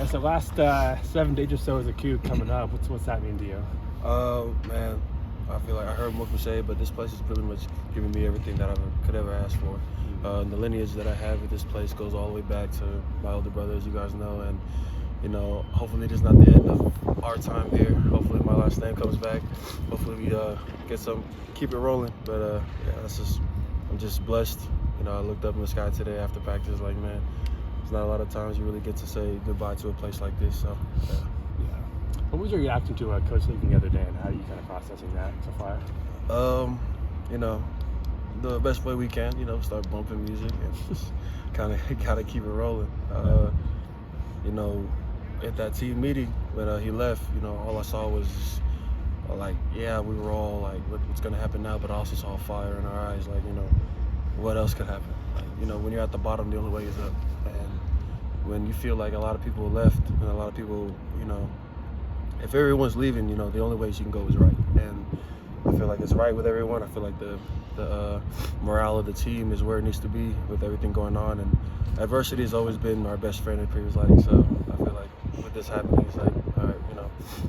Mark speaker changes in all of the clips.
Speaker 1: So last 7 days or so as a Q coming up, what's that mean to you?
Speaker 2: Man, I feel like I heard Muffa say, but this place is pretty much giving me everything that I could ever ask for. The lineage that I have at this place goes all the way back to my older brother, as you guys know, and hopefully this is not the end of our time here. Hopefully my last name comes back. Hopefully we keep it rolling. But I'm just blessed. I looked up in the sky today after practice, like, man, there's not a lot of times you really get to say goodbye to a place like this. So, yeah.
Speaker 1: What was your reaction to Coach leaving the other day, and how are you kind of processing that so far?
Speaker 2: The best way we can, start bumping music and just kind of keep it rolling. At that team meeting when he left, all I saw was we were all like, what's gonna happen now? But I also saw fire in our eyes, like, what else could happen? Like, when you're at the bottom, the only way is up. And when you feel like a lot of people left and a lot of people, if everyone's leaving, the only way you can go is right. And I feel like it's right with everyone. I feel like the morale of the team is where it needs to be with everything going on. And adversity has always been our best friend in previous life. So I feel like with this happening, it's like, all right,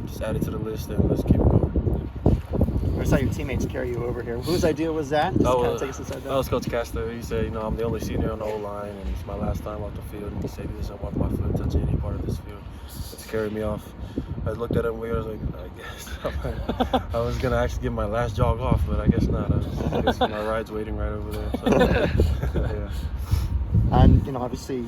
Speaker 2: just add it to the list and let's keep it going.
Speaker 3: I saw your teammates carry you over here. Whose idea was that? Just kind of take us inside that.
Speaker 2: That was Coach Castor. He said, I'm the only senior on the O-line, and it's my last time off the field. And he said he doesn't want my foot touching any part of this field. It's carried me off. I looked at him weird. I was like, I guess I was gonna actually get my last jog off, but I guess not. I guess my ride's waiting right over there. So, yeah.
Speaker 3: And obviously,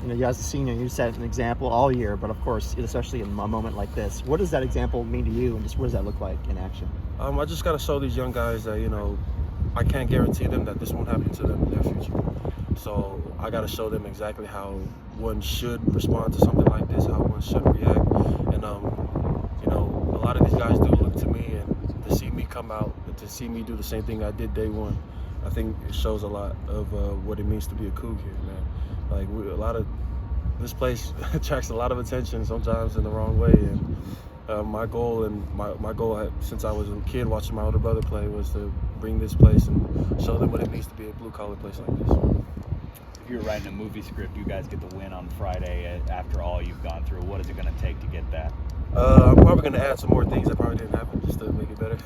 Speaker 3: you as a senior, you set an example all year, but of course, especially in a moment like this, what does that example mean to you, and just what does that look like in action?
Speaker 2: I just gotta show these young guys that I can't guarantee them that this won't happen to them in their future. So I gotta show them exactly how one should respond to something like this, how one should react. And a lot of these guys do look to me, and to see me come out, and to see me do the same thing I did day one, I think it shows a lot of what it means to be a Coug here, man. Like this place attracts a lot of attention sometimes in the wrong way, and my goal since I was a kid watching my older brother play was to bring this place and show them what it means to be a blue collar place like this.
Speaker 4: If you were writing a movie script, you guys get the win on Friday after all you've gone through. What is it going to take to get that?
Speaker 2: I'm probably going to add some more things that probably didn't happen just to make it better.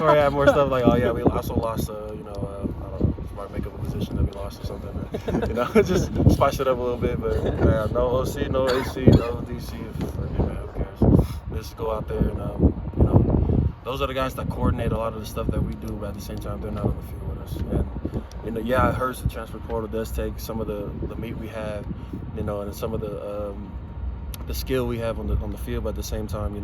Speaker 2: Or add more stuff like, we also lost, I don't know, probably make up a position that we lost or something. Just spice it up a little bit. But no OC, no AC, no DC. Man, who cares? Let's go out there and, those are the guys that coordinate a lot of the stuff that we do, but at the same time, they're not on the field with us. And, it hurts. The transfer portal does take some of the meat we have, and some of the skill we have on the field, but at the same time,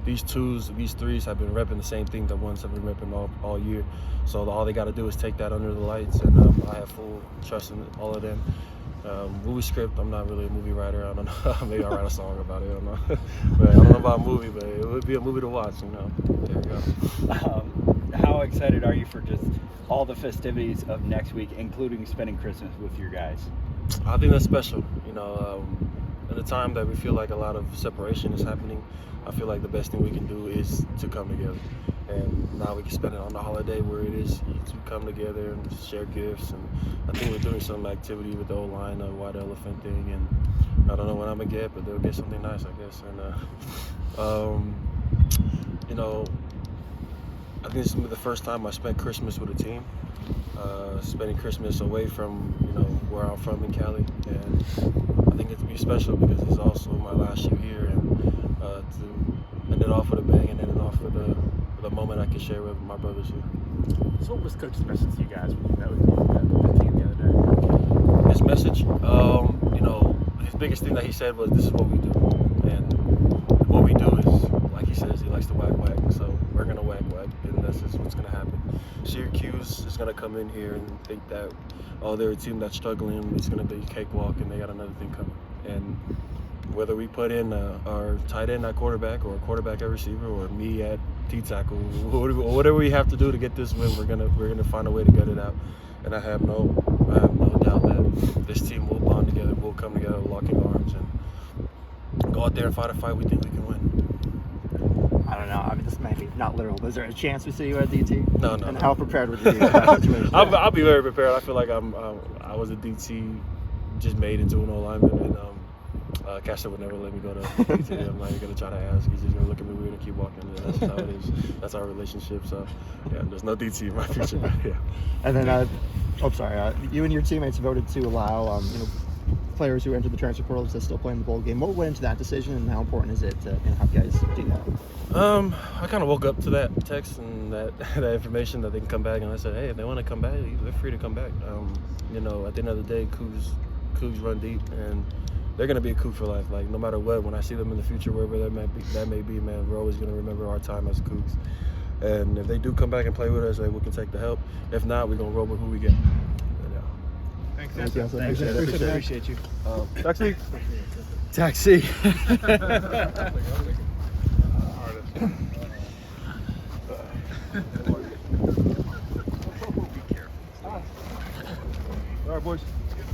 Speaker 2: these threes have been repping the same thing that ones have been repping all year. So all they got to do is take that under the lights, and I have full trust in all of them. Movie script, I'm not really a movie writer. I don't know. Maybe I'll write a song about it. I don't know. But I don't know about a movie, but it would be a movie to watch, There you go.
Speaker 4: How excited are you for just all the festivities of next week, including spending Christmas with your guys?
Speaker 2: I think that's special. At a time that we feel like a lot of separation is happening, I feel like the best thing we can do is to come together. And now we can spend it on the holiday where it is to come together and share gifts. And I think we're doing some activity with the O-line, a white elephant thing. And I don't know what I'm going to get, but they'll get something nice, I guess. And, I think this will be the first time I spent Christmas with a team. Spending Christmas away from, where I'm from in Cali. And I think it'll be special because it's also my last year here. And to end it off with a bang and end it off with a moment I can share with my brothers here.
Speaker 1: So what was Coach's message to you guys when you met with the team the other day?
Speaker 2: His message, his biggest thing that he said was, this is what we do. And what we do is, like he says, he likes to whack. So we're going to whack. And that's just what's going to happen. Syracuse is going to come in here and think that, they're a team that's struggling. It's going to be a cakewalk and they got another thing coming. And whether we put in our tight end at quarterback or a quarterback at receiver or me at D-tackle, whatever we have to do to get this win, we're gonna find a way to get it out. And I have no doubt that this team will bond together, we'll come together locking arms and go out there and fight a fight we think we can win.
Speaker 3: I don't know. I mean, this may be not literal, but is there a chance we see you at DT?
Speaker 2: No.
Speaker 3: And how prepared would you be for that situation?
Speaker 2: I'll be very prepared. I feel like I was a DT just made into an O-lineman, and Castor would never let me go to DIRECTV. I'm not even gonna try to ask. He's just gonna look at me weird and keep walking. And that's just how it is. That's our relationship. So yeah, there's no DT in my future. But, yeah.
Speaker 3: And then, you and your teammates voted to allow players who entered the transfer portal to still play in the bowl game. What went into that decision, and how important is it to have guys do that?
Speaker 2: I kind of woke up to that text and that information that they can come back, and I said, hey, if they want to come back, they're free to come back. At the end of the day, Cougs run deep, and they're gonna be a Coug for life. Like no matter what, when I see them in the future, wherever that may be, man, we're always gonna remember our time as Cougs. And if they do come back and play with us, we can take the help. If not, we're gonna roll with who we get.
Speaker 1: Thanks,
Speaker 3: Thank you.
Speaker 4: Thanks, appreciate you.
Speaker 2: Taxi.
Speaker 4: Taxi.
Speaker 2: All right, boys.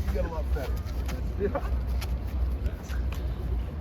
Speaker 2: You got a lot better.